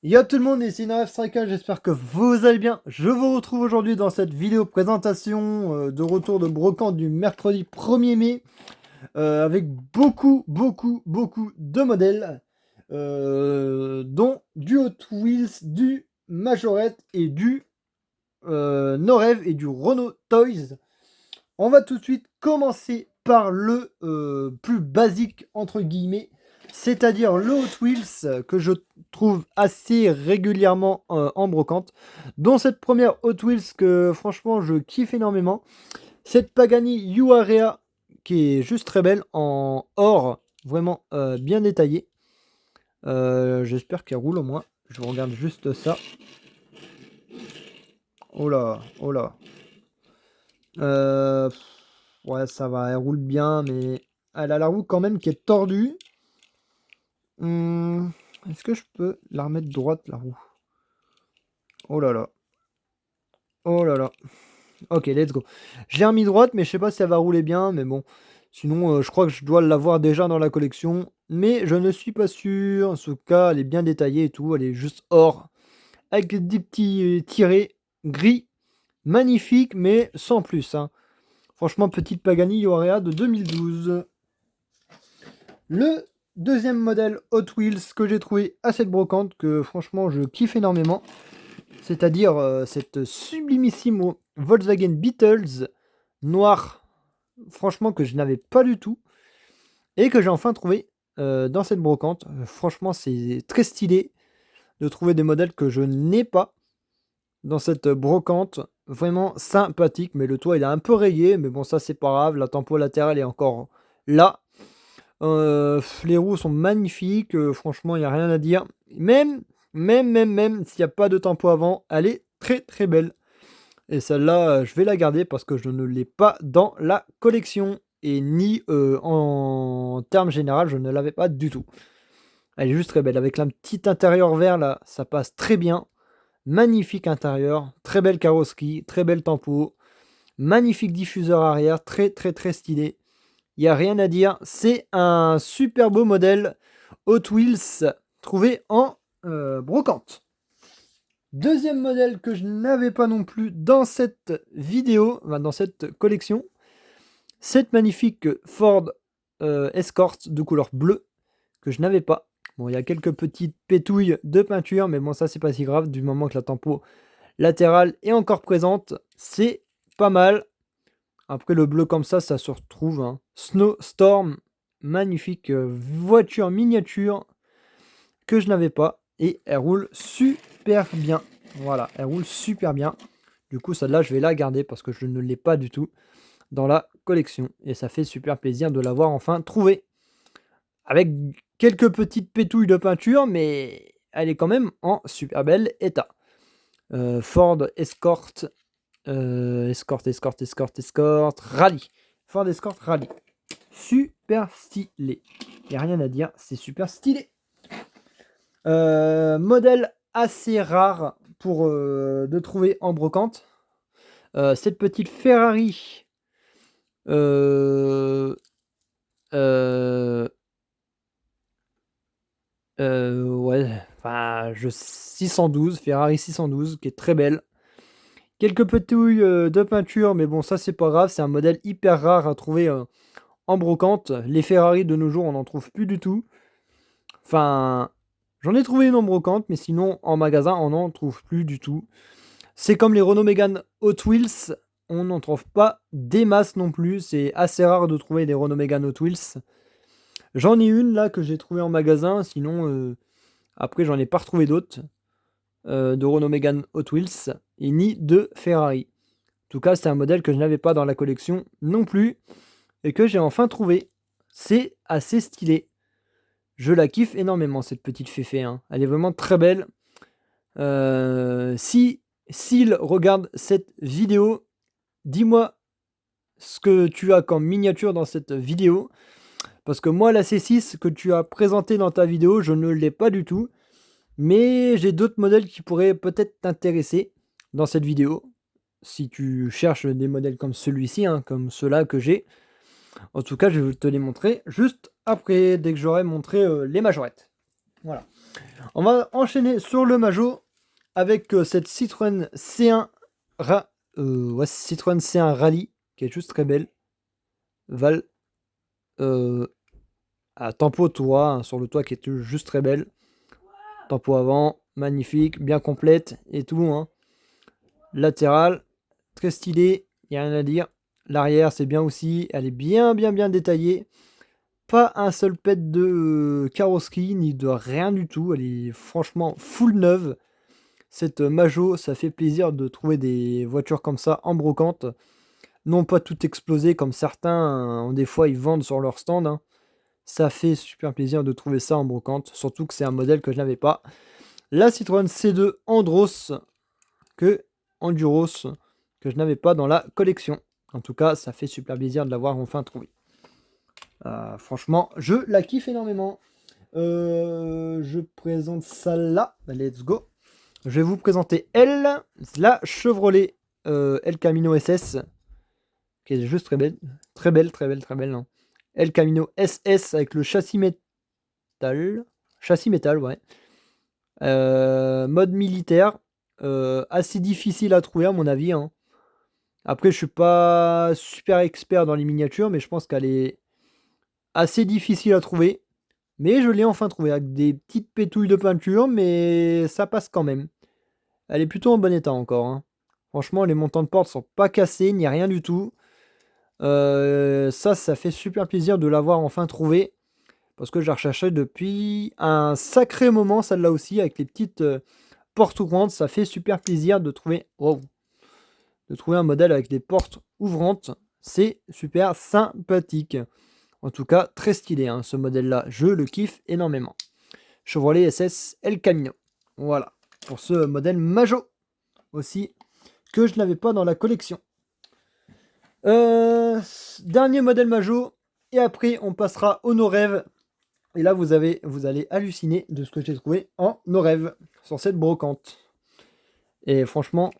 Yo tout le monde, ici Naref Striker, j'espère que vous allez bien. Je vous retrouve aujourd'hui dans cette vidéo présentation de retour de brocante du mercredi 1er mai avec beaucoup de modèles dont du Hot Wheels, du Majorette et du Norev et du Renault Toys. On va tout de suite commencer par le plus basique entre guillemets, c'est-à-dire le Hot Wheels que je trouve assez régulièrement en brocante, dont cette première Hot Wheels que franchement je kiffe énormément, cette Pagani Huayra qui est juste très belle en or, vraiment bien détaillée. J'espère qu'elle roule au moins, je regarde juste ça. Oh là, oh là. Euh, ouais, ça va, elle roule bien, mais elle a la roue quand même qui est tordue. Est-ce que je peux la remettre droite, la roue? Oh là là. Oh là là. Ok, let's go. J'ai remis droite, mais je sais pas si elle va rouler bien, mais bon. Sinon, je crois que je dois l'avoir déjà dans la collection. Mais je ne suis pas sûr. En tout cas, elle est bien détaillée et tout. Elle est juste or. Avec des petits tirets gris. Magnifique, mais sans plus, hein. Franchement, petite Pagani Huayra de 2012. Le deuxième modèle Hot Wheels que j'ai trouvé à cette brocante, que franchement je kiffe énormément, c'est-à-dire cette sublimissime Volkswagen Beetles noir, franchement que je n'avais pas du tout, et que j'ai enfin trouvé dans cette brocante. Franchement c'est très stylé de trouver des modèles que je n'ai pas dans cette brocante, vraiment sympathique, mais le toit il est un peu rayé, mais bon ça c'est pas grave, la tempo latérale est encore là. Les roues sont magnifiques, franchement, il n'y a rien à dire. Même s'il n'y a pas de tempo avant, elle est très belle. Et celle-là, je vais la garder parce que je ne l'ai pas dans la collection. Et ni en termes général, je ne l'avais pas du tout. Elle est juste très belle. Avec un petit intérieur vert là, ça passe très bien. Magnifique intérieur, très belle carrosserie, très belle tempo. Magnifique diffuseur arrière, très stylé. Il n'y a rien à dire. C'est un super beau modèle Hot Wheels trouvé en brocante. Deuxième modèle que je n'avais pas non plus dans cette vidéo, enfin dans cette collection, cette magnifique Ford Escort de couleur bleue que je n'avais pas. Bon, il y a quelques petites pétouilles de peinture, mais bon, ça c'est pas si grave du moment que la tempo latérale est encore présente. C'est pas mal. Après, le bleu comme ça se retrouve, hein. Snowstorm, magnifique voiture miniature que je n'avais pas. Et elle roule super bien. Voilà, elle roule super bien. Du coup, celle-là, je vais la garder parce que je ne l'ai pas du tout dans la collection. Et ça fait super plaisir de l'avoir enfin trouvée. Avec quelques petites pétouilles de peinture, mais elle est quand même en super bel état. Ford Escort Escort, Rallye. Ford Escort Rallye. Super stylé. Il n'y a rien à dire, c'est super stylé. Modèle assez rare pour de trouver en brocante. Cette petite Ferrari. Euh, euh, ouais, enfin, 612, Ferrari 612, qui est très belle. Quelques petouilles de peinture, mais bon, ça c'est pas grave, c'est un modèle hyper rare à trouver en brocante. Les Ferrari de nos jours, on n'en trouve plus du tout. Enfin, j'en ai trouvé une en brocante, mais sinon en magasin, on n'en trouve plus du tout. C'est comme les Renault Mégane Hot Wheels, on n'en trouve pas des masses non plus. C'est assez rare de trouver des Renault Mégane Hot Wheels. J'en ai une là que j'ai trouvée en magasin, sinon après j'en ai pas retrouvé d'autres de Renault Mégane Hot Wheels et ni de Ferrari. En tout cas, c'est un modèle que je n'avais pas dans la collection non plus et que j'ai enfin trouvé. C'est assez stylé. Je la kiffe énormément cette petite féfé, hein. Elle est vraiment très belle. Si s'il regarde cette vidéo, dis-moi ce que tu as comme miniature dans cette vidéo. Parce que moi, la C6 que tu as présentée dans ta vidéo, je ne l'ai pas du tout. Mais j'ai d'autres modèles qui pourraient peut-être t'intéresser dans cette vidéo. Si tu cherches des modèles comme celui-ci, hein, comme ceux-là que j'ai. En tout cas, je vais te les montrer juste après, dès que j'aurai montré les majorettes. Voilà. On va enchaîner sur le Majo avec cette Citroën C1 Citroën C1 Rally qui est juste très belle. Val à tempo toit, hein, sur le toit qui est juste très belle. Tempo avant, magnifique, bien complète et tout. Hein. Latéral, très stylé, il n'y a rien à dire. L'arrière, c'est bien aussi, elle est bien détaillée. Pas un seul pet de carrosserie, ni de rien du tout. Elle est franchement full neuve. Cette Majo, ça fait plaisir de trouver des voitures comme ça en brocante. Non pas tout explosé comme certains, des fois ils vendent sur leur stand. Hein. Ça fait super plaisir de trouver ça en brocante. Surtout que c'est un modèle que je n'avais pas. La Citroën C2 Andros Enduros que je n'avais pas dans la collection. En tout cas, ça fait super plaisir de l'avoir enfin trouvé. Franchement, je la kiffe énormément. Je présente ça là. Let's go. Je vais vous présenter elle, la Chevrolet El Camino SS, qui est juste très belle. Très belle. Hein. El Camino SS avec le châssis métal. Châssis métal, ouais. Mode militaire. Assez difficile à trouver à mon avis. Hein. Après, je suis pas super expert dans les miniatures, mais je pense qu'elle est assez difficile à trouver. Mais je l'ai enfin trouvé avec des petites pétouilles de peinture, mais ça passe quand même. Elle est plutôt en bon état encore. Hein. Franchement, les montants de porte sont pas cassés, ni rien du tout. Ça fait super plaisir de l'avoir enfin trouvé. Parce que je la recherchais depuis un sacré moment, celle-là aussi, avec les petites portes ouvrantes. Ça fait super plaisir de trouver, un modèle avec des portes ouvrantes. C'est super sympathique. En tout cas, très stylé, hein, ce modèle-là. Je le kiffe énormément. Chevrolet SS El Camino. Voilà, pour ce modèle Majo aussi, que je n'avais pas dans la collection. Dernier modèle Majo, et après on passera au No Rêve. Et là, vous allez halluciner de ce que j'ai trouvé en No Rêve sur cette brocante. Et franchement,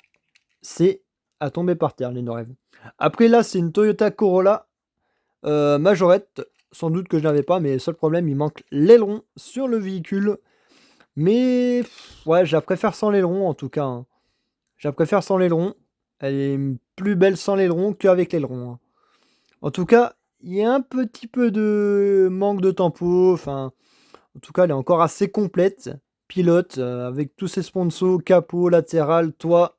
c'est à tomber par terre, les No Rêve. Après, là, c'est une Toyota Corolla Majorette. Sans doute que je n'avais pas, mais seul problème, il manque l'aileron sur le véhicule. Mais ouais, je la préfère sans l'aileron en tout cas. Hein. Je la préfère sans l'aileron. Elle est plus belle sans l'aileron qu'avec l'aileron. Hein. En tout cas, il y a un petit peu de manque de tempo. Enfin, en tout cas, elle est encore assez complète. Pilote, avec tous ses sponsors, capot, latéral, toit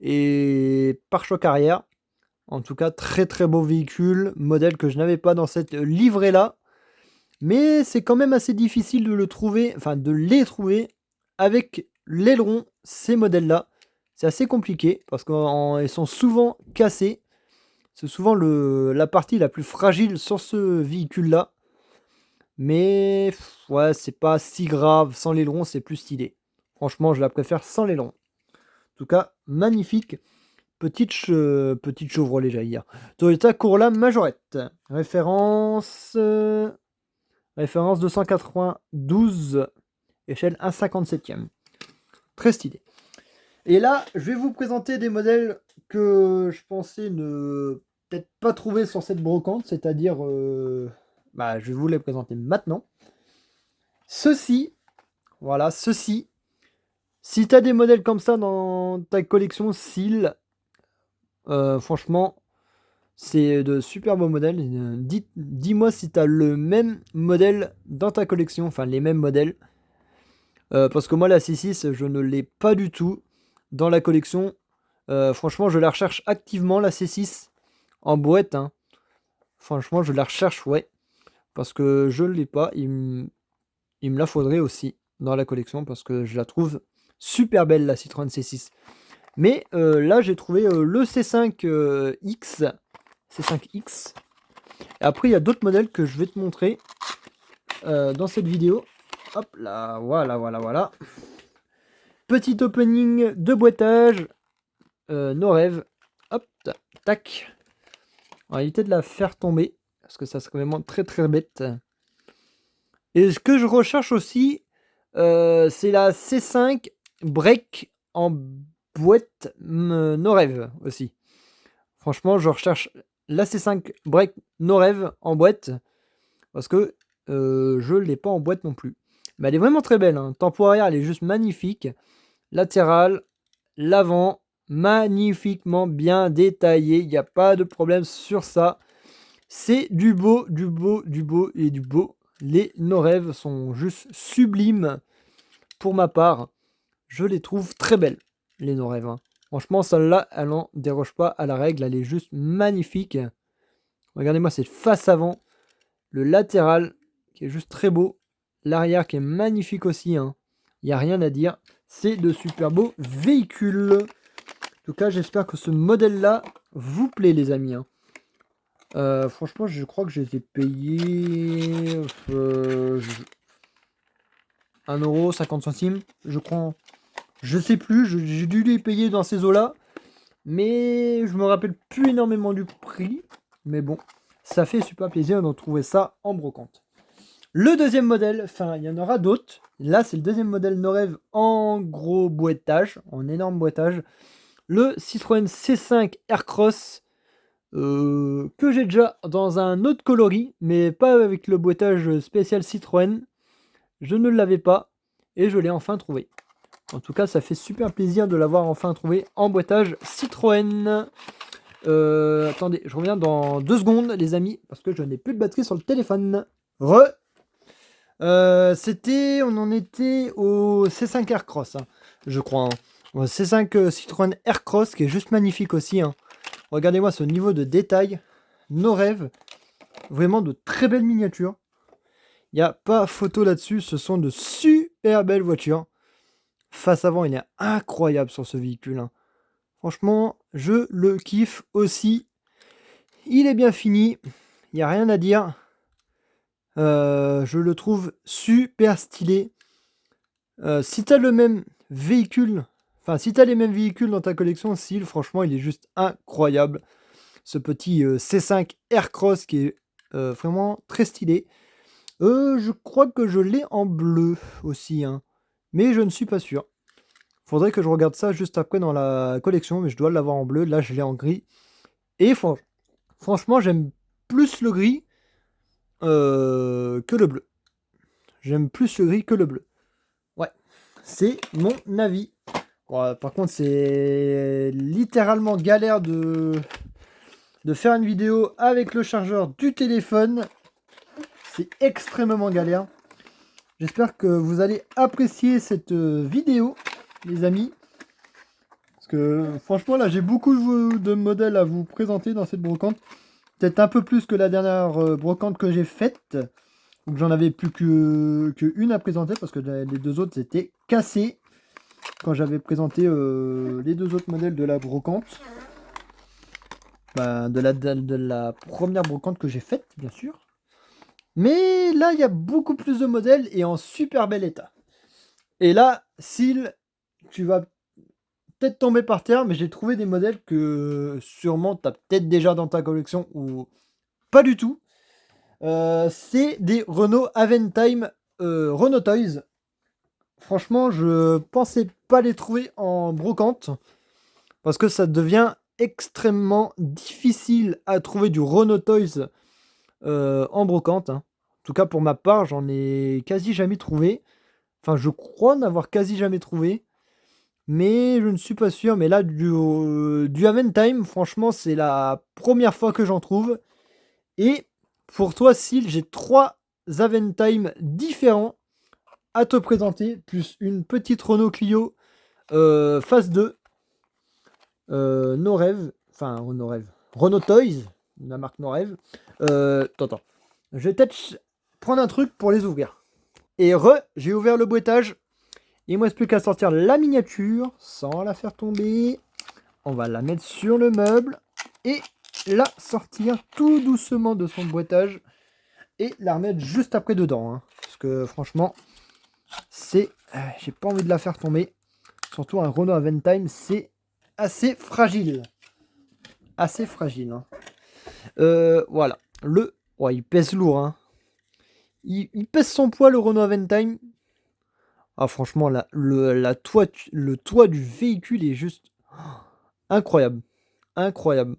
et pare-choc arrière. En tout cas, très beau véhicule. Modèle que je n'avais pas dans cette livrée-là. Mais c'est quand même assez difficile de le trouver, enfin de les trouver avec l'aileron, ces modèles-là. C'est assez compliqué parce qu'ils sont souvent cassés. C'est souvent la partie la plus fragile sur ce véhicule-là. Mais ouais, c'est pas si grave. Sans l'aileron, c'est plus stylé. Franchement, je la préfère sans l'aileron. En tout cas, magnifique. Petite Chevrolet, j'allais dire. Toyota Corolla Majorette. Référence 292, échelle 1,57e. Très stylé. Et là, je vais vous présenter des modèles que je pensais ne peut-être pas trouver sur cette brocante, c'est-à-dire, je vais vous les présenter maintenant. Ceci, voilà, ceci. Si tu as des modèles comme ça dans ta collection, franchement, c'est de super beaux modèles. Dis-moi si tu as le même modèle dans ta collection, enfin les mêmes modèles. Parce que moi, la C6, je ne l'ai pas du tout dans la collection. Franchement, je la recherche activement, la C6, en boîte. Hein. Franchement, je la recherche, ouais. Parce que je ne l'ai pas. Il me la faudrait aussi dans la collection parce que je la trouve super belle, la Citroën C6. Mais là, j'ai trouvé le C5X. C5X. Et après, il y a d'autres modèles que je vais te montrer dans cette vidéo. Hop là, voilà. Petit opening de boîtage. No Rêve. Hop, tac. On va éviter de la faire tomber. Parce que ça serait vraiment très bête. Et ce que je recherche aussi, c'est la C5 Break en boîte No Rêve aussi. Franchement, je recherche la C5 Break No Rêve en boîte. Parce que je ne l'ai pas en boîte non plus. Mais elle est vraiment très belle, hein. Tempo arrière, elle est juste magnifique. Latéral, l'avant, magnifiquement bien détaillé. Il n'y a pas de problème sur ça. C'est du beau, du beau, du beau et du beau. Les No-Rêve sont juste sublimes pour ma part. Je les trouve très belles, les No-Rêve, hein. Franchement, celle-là, elle n'en déroge pas à la règle. Elle est juste magnifique. Regardez-moi cette face avant. Le latéral qui est juste très beau. L'arrière qui est magnifique aussi, hein. Il n'y a rien à dire. C'est de super beaux véhicules. En tout cas, j'espère que ce modèle-là vous plaît, les amis, hein. Franchement, je crois que je les ai payés 1,50 €, je crois. Je sais plus, j'ai dû les payer dans ces eaux-là. Mais je me rappelle plus énormément du prix. Mais bon, ça fait super plaisir de trouver ça en brocante. Le deuxième modèle, enfin il y en aura d'autres. Là c'est le deuxième modèle No-Rêve en gros boîtage, en énorme boîtage. Le Citroën C5 Aircross que j'ai déjà dans un autre coloris, mais pas avec le boîtage spécial Citroën. Je ne l'avais pas et je l'ai enfin trouvé. En tout cas, ça fait super plaisir de l'avoir enfin trouvé en boîtage Citroën. Attendez, je reviens dans 2 secondes, les amis, parce que je n'ai plus de batterie sur le téléphone. On en était au C5 Aircross, hein, je crois, hein. Au C5 Citroën Aircross, qui est juste magnifique aussi, hein. Regardez-moi ce niveau de détail. No-Rêve. Vraiment de très belles miniatures. Il n'y a pas photo là-dessus. Ce sont de super belles voitures. Face avant, il est incroyable sur ce véhicule, hein. Franchement, je le kiffe aussi. Il est bien fini. Il n'y a rien à dire. Je le trouve super stylé. Si tu as le même véhicule, enfin si tu as les mêmes véhicules dans ta collection, Syl, franchement, il est juste incroyable. Ce petit C5 Aircross qui est vraiment très stylé. Je crois que je l'ai en bleu aussi, hein, mais je ne suis pas sûr. Faudrait que je regarde ça juste après dans la collection, mais je dois l'avoir en bleu. Là, je l'ai en gris. Et franchement, j'aime plus le gris que le bleu. J'aime plus le gris que le bleu. Ouais, c'est mon avis. Bon, par contre, c'est littéralement galère de faire une vidéo avec le chargeur du téléphone. C'est extrêmement galère. J'espère que vous allez apprécier cette vidéo, les amis. Parce que franchement, là, j'ai beaucoup de modèles à vous présenter dans cette brocante. Peut-être un peu plus que la dernière brocante que j'ai faite. Donc j'en avais plus qu'une à présenter parce que les deux autres étaient cassés quand j'avais présenté les deux autres modèles de la brocante. Bah, de la première brocante que j'ai faite, bien sûr. Mais là, il y a beaucoup plus de modèles et en super bel état. Et là, Syl, tu vas peut-être tomber par terre, mais j'ai trouvé des modèles que sûrement tu as peut-être déjà dans ta collection ou pas du tout. C'est des Renault Aventime Renault Toys. Franchement, je pensais pas les trouver en brocante parce que ça devient extrêmement difficile à trouver du Renault Toys en brocante, hein. En tout cas, pour ma part, j'en ai quasi jamais trouvé. Enfin, je crois n'avoir quasi jamais trouvé. Mais je ne suis pas sûr. Mais là, du Aventime, franchement, c'est la première fois que j'en trouve. Et pour toi, Syl, j'ai 3 Aventime différents à te présenter. Plus une petite Renault Clio phase 2. No-Rêve. Enfin, No-Rêve. Renault Toys. La marque No-Rêve. Attends. Je vais peut-être prendre un truc pour les ouvrir. Et j'ai ouvert le boîtage. Il ne me reste plus qu'à sortir la miniature sans la faire tomber. On va la mettre sur le meuble et la sortir tout doucement de son boîtage et la remettre juste après dedans, hein. Parce que franchement, j'ai pas envie de la faire tomber. Surtout un Renault Aventime, c'est assez fragile. Assez fragile, hein. Voilà. Ouais, il pèse lourd, hein. Il pèse son poids, le Renault Aventime. Ah, franchement, le toit du véhicule est juste incroyable. Incroyable.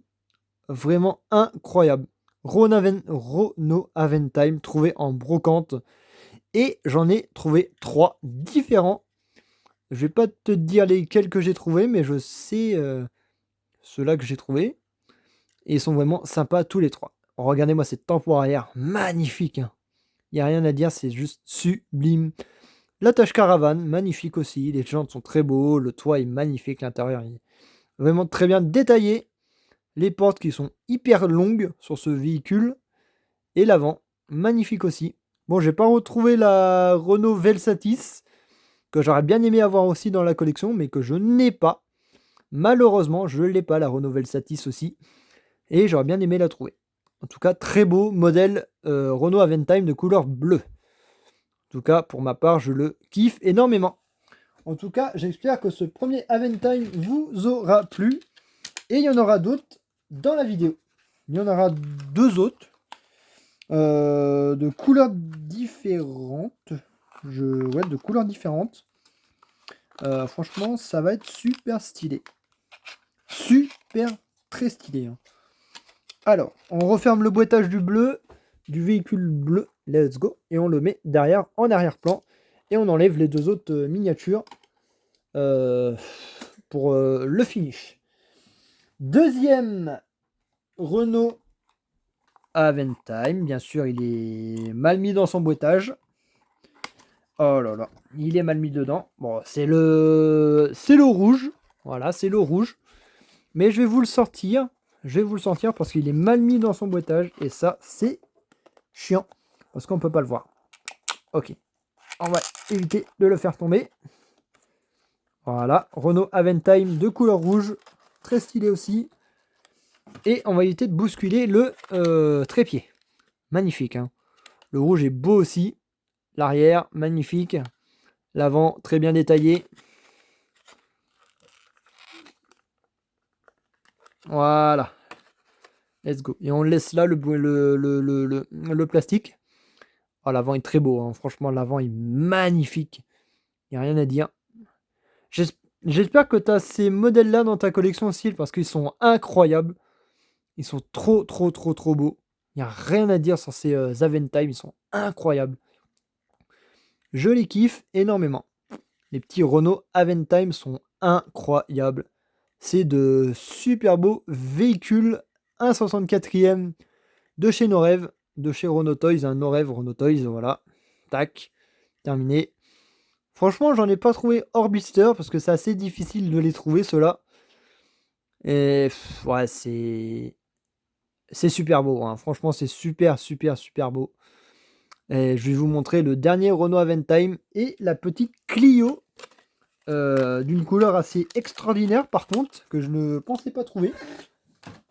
Vraiment incroyable. Renault Aventime trouvé en brocante. Et j'en ai trouvé 3 différents. Je vais pas te dire lesquels que j'ai trouvés, mais je sais ceux-là que j'ai trouvés. Et ils sont vraiment sympas tous les 3. Regardez-moi cette tempo arrière, magnifique, hein. Il n'y a rien à dire, c'est juste sublime. La tâche caravane, magnifique aussi. Les jantes sont très beaux, le toit est magnifique, l'intérieur est vraiment très bien détaillé. Les portes qui sont hyper longues sur ce véhicule. Et l'avant, magnifique aussi. Bon, j'ai pas retrouvé la Renault Velsatis, que j'aurais bien aimé avoir aussi dans la collection, mais que je n'ai pas. Malheureusement, je ne l'ai pas, la Renault Velsatis aussi. Et j'aurais bien aimé la trouver. En tout cas, très beau modèle Renault Aventime de couleur bleue. En tout cas, pour ma part, je le kiffe énormément. En tout cas, j'espère que ce premier Aventime vous aura plu. Et il y en aura d'autres dans la vidéo. Il y en aura 2 autres. De couleurs différentes. Ouais, de couleurs différentes. Franchement, ça va être super stylé. Super, très stylé, hein. Alors, on referme le boîtage du véhicule bleu. Let's go. Et on le met derrière, en arrière-plan. Et on enlève les 2 autres miniatures pour le finish. Deuxième Renault Aventime. Bien sûr, il est mal mis dans son boîtage. Oh là là, il est mal mis dedans. Bon, c'est le rouge. Voilà, c'est le rouge. Mais je vais vous le sortir. Je vais vous le sortir parce qu'il est mal mis dans son boîtage. Et ça, c'est chiant. Parce qu'on peut pas le voir. Ok. On va éviter de le faire tomber. Voilà. Renault Aventime de couleur rouge. Très stylé aussi. Et on va éviter de bousculer le trépied. Magnifique, hein. Le rouge est beau aussi. L'arrière, magnifique. L'avant, très bien détaillé. Voilà. Let's go. Et on laisse là le plastique. Oh, l'avant est très beau, hein. Franchement, l'avant est magnifique. Il n'y a rien à dire. J'espère que tu as ces modèles-là dans ta collection aussi, parce qu'ils sont incroyables. Ils sont trop, trop, trop, trop beaux. Il n'y a rien à dire sur ces Aventime. Ils sont incroyables. Je les kiffe énormément. Les petits Renault Aventime sont incroyables. C'est de super beaux véhicules. Un 64e de chez nos rêves, de chez Renault Toys, un nos rêves Renault Toys, voilà. Tac, terminé. Franchement, j'en ai pas trouvé Orbiter parce que c'est assez difficile de les trouver ceux-là. Et ouais, c'est super beau, hein. Franchement, c'est super, super, super beau. Et je vais vous montrer le dernier Renault Aventime et la petite Clio d'une couleur assez extraordinaire par contre, que je ne pensais pas trouver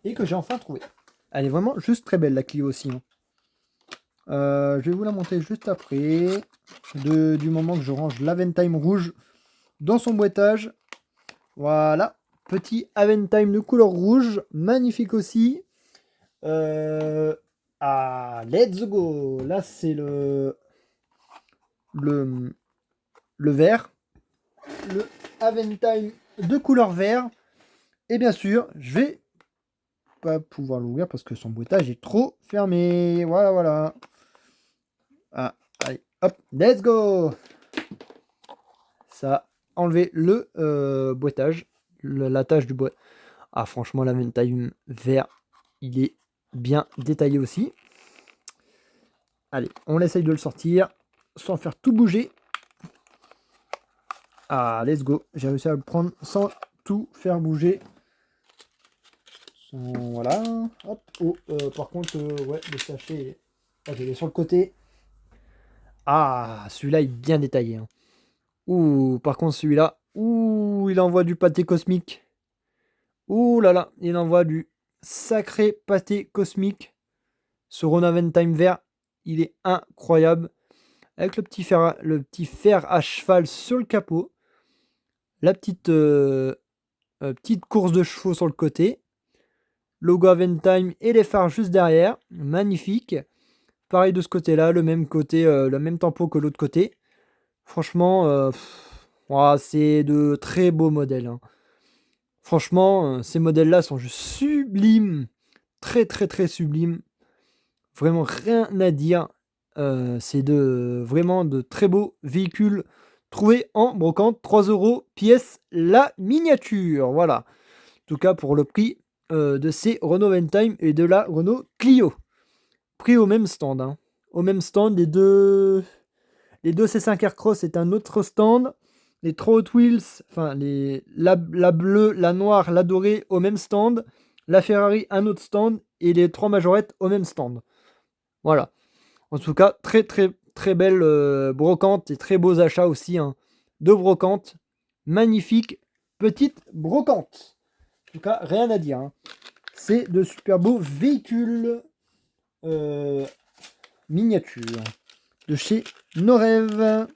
et que j'ai enfin trouvé. Elle est vraiment juste très belle la Clio aussi, hein. Je vais vous la montrer juste après, du moment que je range l'Aventime rouge dans son boîtage. Voilà, petit Aventime de couleur rouge, magnifique aussi. Let's go. Là, c'est le vert, le Aventime de couleur vert. Et bien sûr, je vais pas pouvoir l'ouvrir parce que son boîtage est trop fermé. Voilà, voilà. Ah, allez, hop, let's go. Ça a enlevé le boîtage, la tâche du bois. Ah, franchement, l'Aventime vert, il est bien détaillé aussi. Allez, on essaye de le sortir sans faire tout bouger. Ah, let's go. J'ai réussi à le prendre sans tout faire bouger. Voilà. Hop. Oh, par contre, ouais, le sachet, il est sur le côté. Ah, celui-là est bien détaillé, hein. Ouh, par contre, celui-là, ouh, il envoie du pâté cosmique. Ouh là là, il envoie du sacré pâté cosmique. Ce Renault Aventime vert, il est incroyable. Avec le petit fer à cheval sur le capot. La petite course de chevaux sur le côté. Logo Aventime et les phares juste derrière. Magnifique. Pareil de ce côté-là, le même côté, le même tempo que l'autre côté. Franchement, c'est de très beaux modèles, hein. Franchement, ces modèles-là sont juste sublimes. Très, très, très sublimes. Vraiment rien à dire. C'est vraiment de très beaux véhicules trouvés en brocante. 3 € pièce la miniature. Voilà. En tout cas pour le prix de ces Renault Ventime et de la Renault Clio. Pris au même stand. Hein. Au même stand, les deux C5 Aircross est un autre stand. Les 3 Hot Wheels, enfin la bleue, la noire, la dorée au même stand. La Ferrari, un autre stand. Et les 3 majorettes au même stand. Voilà. En tout cas, très très très belle brocante et très beaux achats aussi. Hein, de brocante. Magnifique petite brocante. En tout cas, rien à dire. Hein. C'est de super beaux véhicules miniatures de chez Norev.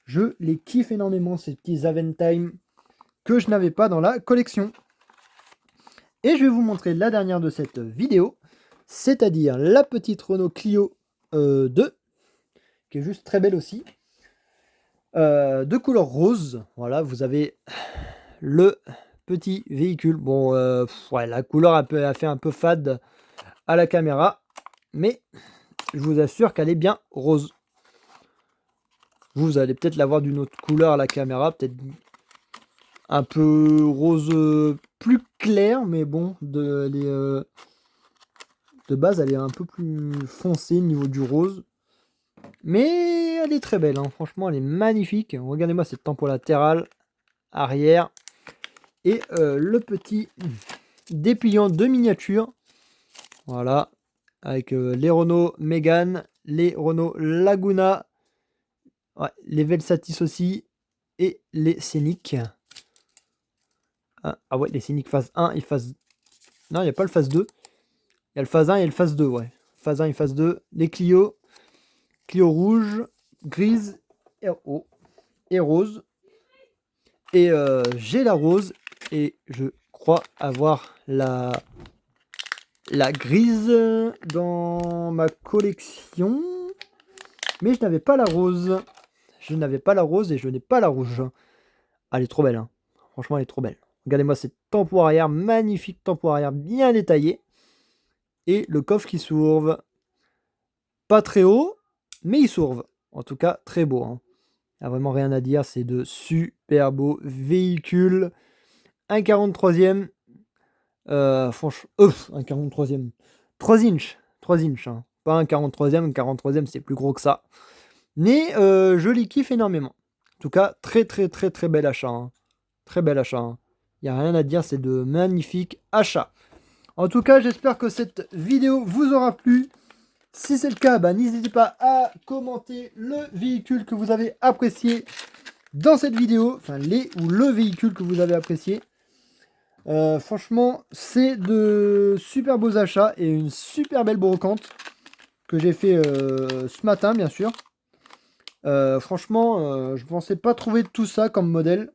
Je les kiffe énormément, ces petits Aventime que je n'avais pas dans la collection. Et je vais vous montrer la dernière de cette vidéo, c'est-à-dire la petite Renault Clio 2, qui est juste très belle aussi, de couleur rose. Voilà, vous avez le petit véhicule. Bon, ouais, la couleur a fait un peu fade à la caméra, mais je vous assure qu'elle est bien rose. Vous allez peut-être la voir d'une autre couleur à la caméra, peut-être un peu rose plus clair, mais bon, de base, elle est un peu plus foncée au niveau du rose. Mais elle est très belle, hein. Franchement, elle est magnifique. Regardez-moi cette tempo latérale, arrière. Et le petit dépliant de miniature. Voilà, avec les Renault Mégane, les Renault Laguna, ouais, les Velsatis aussi, et les Scénic. Ah ouais, les Scénic phase 1 et phase... Non, il n'y a pas le phase 2. Il y a le phase 1 et le phase 2, ouais. Phase 1 et phase 2. Les Clio. Clio rouge, grise et rose. Et j'ai la rose. Et je crois avoir la grise dans ma collection. Mais je n'avais pas la rose. Je n'avais pas la rose et je n'ai pas la rouge. Ah, elle est trop belle. Hein. Franchement, elle est trop belle. Regardez-moi cette tempo arrière. Magnifique tempo arrière bien détaillée. Et le coffre qui s'ouvre. Pas très haut, mais il s'ouvre. En tout cas, très beau. Hein. Il n'y a vraiment rien à dire. C'est de super beaux véhicules. Un 43e. Franchement, un 43e. 3 inches. 3 inches. Hein. Pas un 43e. Un 43e, c'est plus gros que ça. Mais je les kiffe énormément. En tout cas, très très très très bel achat. Hein. Très bel achat. Hein. Il n'y a rien à dire. C'est de magnifiques achats. En tout cas, j'espère que cette vidéo vous aura plu. Si c'est le cas, bah, n'hésitez pas à commenter le véhicule que vous avez apprécié dans cette vidéo. Enfin, le véhicule que vous avez apprécié. Franchement, c'est de super beaux achats et une super belle brocante que j'ai fait ce matin, bien sûr. Franchement, je pensais pas trouver tout ça comme modèle.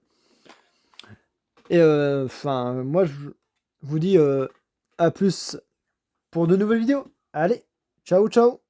Et enfin, moi, je vous dis à plus pour de nouvelles vidéos. Allez, ciao, ciao!